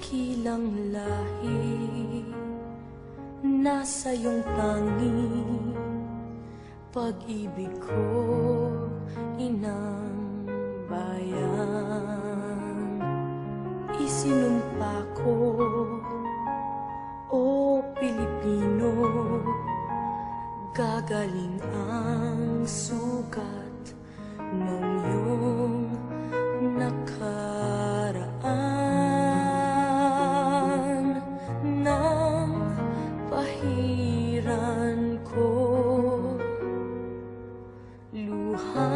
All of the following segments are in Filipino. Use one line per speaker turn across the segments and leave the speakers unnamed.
dakilang lahi, nasa iyong tangi, pag-ibig ko, inang bayan. Isinumpa ko, o Pilipino, gagaling ang sugat ng iyong nakaraan. Nang pahiran ko luha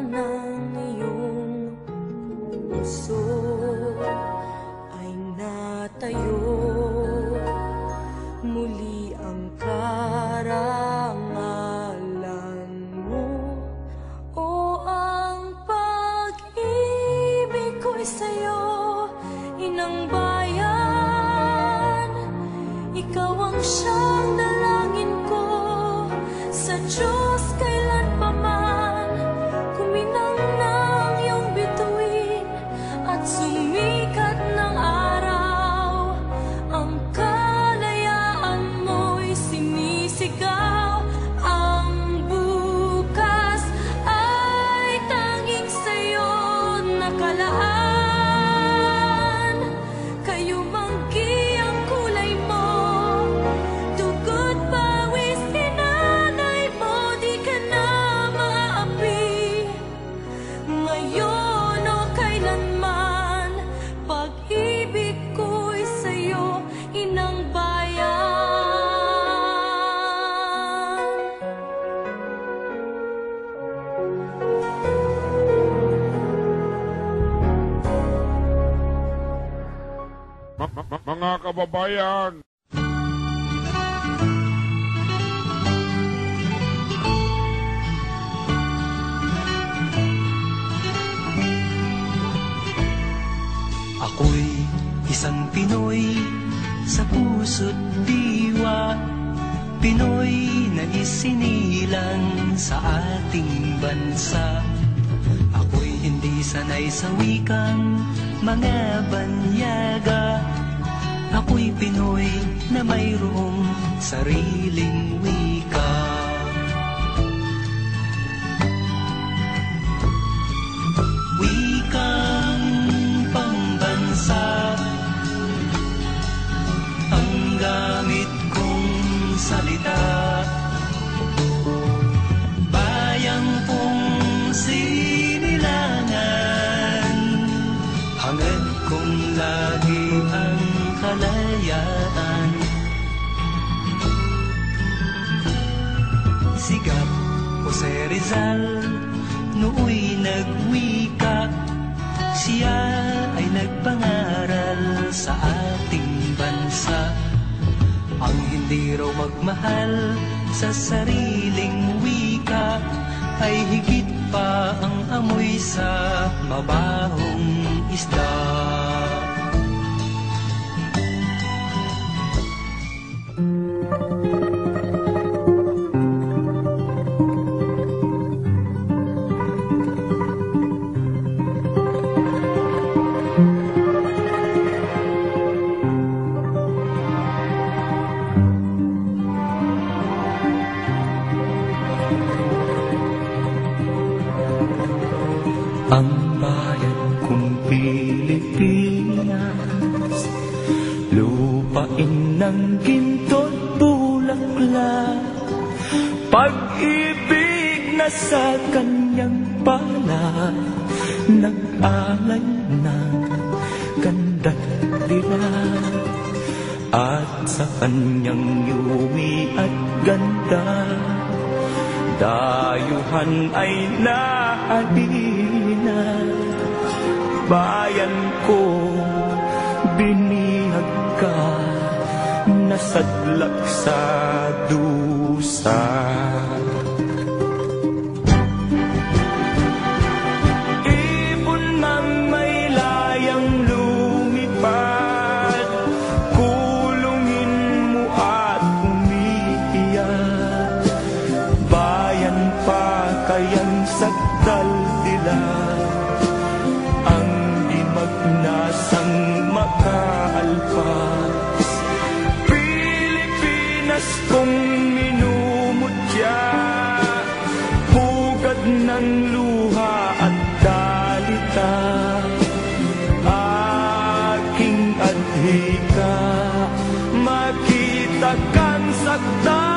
ng iyong puso, ay natayo muli ang karangalan mo. O ang pag-ibig ko'y sa'yo, inang bayan. Ikaw ang siyang dalangin ko sa Diyos kailanpaman. Kuminang ng iyong bituin at sumikat ng araw, ang kalayaan mo'y sinisigaw. Ang bukas ay tanging sa'yo nakalaan. Kayo manggi ang kulay mo, dugo't pawis inanay mo, di ka na maapi. Ngayon o kailanman, pag-ibig ko'y sa'yo, inang bayan.
Mga kababayan,
ako'y isang Pinoy sa puso't diwa, Pinoy na isinilang sa ating bansa. Ako'y hindi sanay sa wikang mga banyaga, ako'y Pinoy na mayroong sariling wika. Wikang pambansa ang gamit kong salita, bayang pong sinilangan, hangad kong lagi ang kalayaan. Sigat Jose Rizal nooy nagwika, siya ay nagpangaral sa ating bansa. Ang hindi raw magmahal sa sariling wika ay higit pa ang amoy sa mabahong isda. Ang bayan kong Pilipinas, lupain ng ginto't bulaklak, pag-ibig na sa kanyang palad, nag-alay ng ganda't dilag, at sa kanyang yuwi at ganda, dayuhan ay nahalina. Bayan ko, binihag ka, nasadlak sa dusa. Ibon mang may layang lumipad, kulungin mo at umiiyak. Bayan pa kayang sakdal dilag, ang di magnasang makaalala. Pinas kong minumutya, pugad ng luha at dalita, aking adhika, makita kang sakta.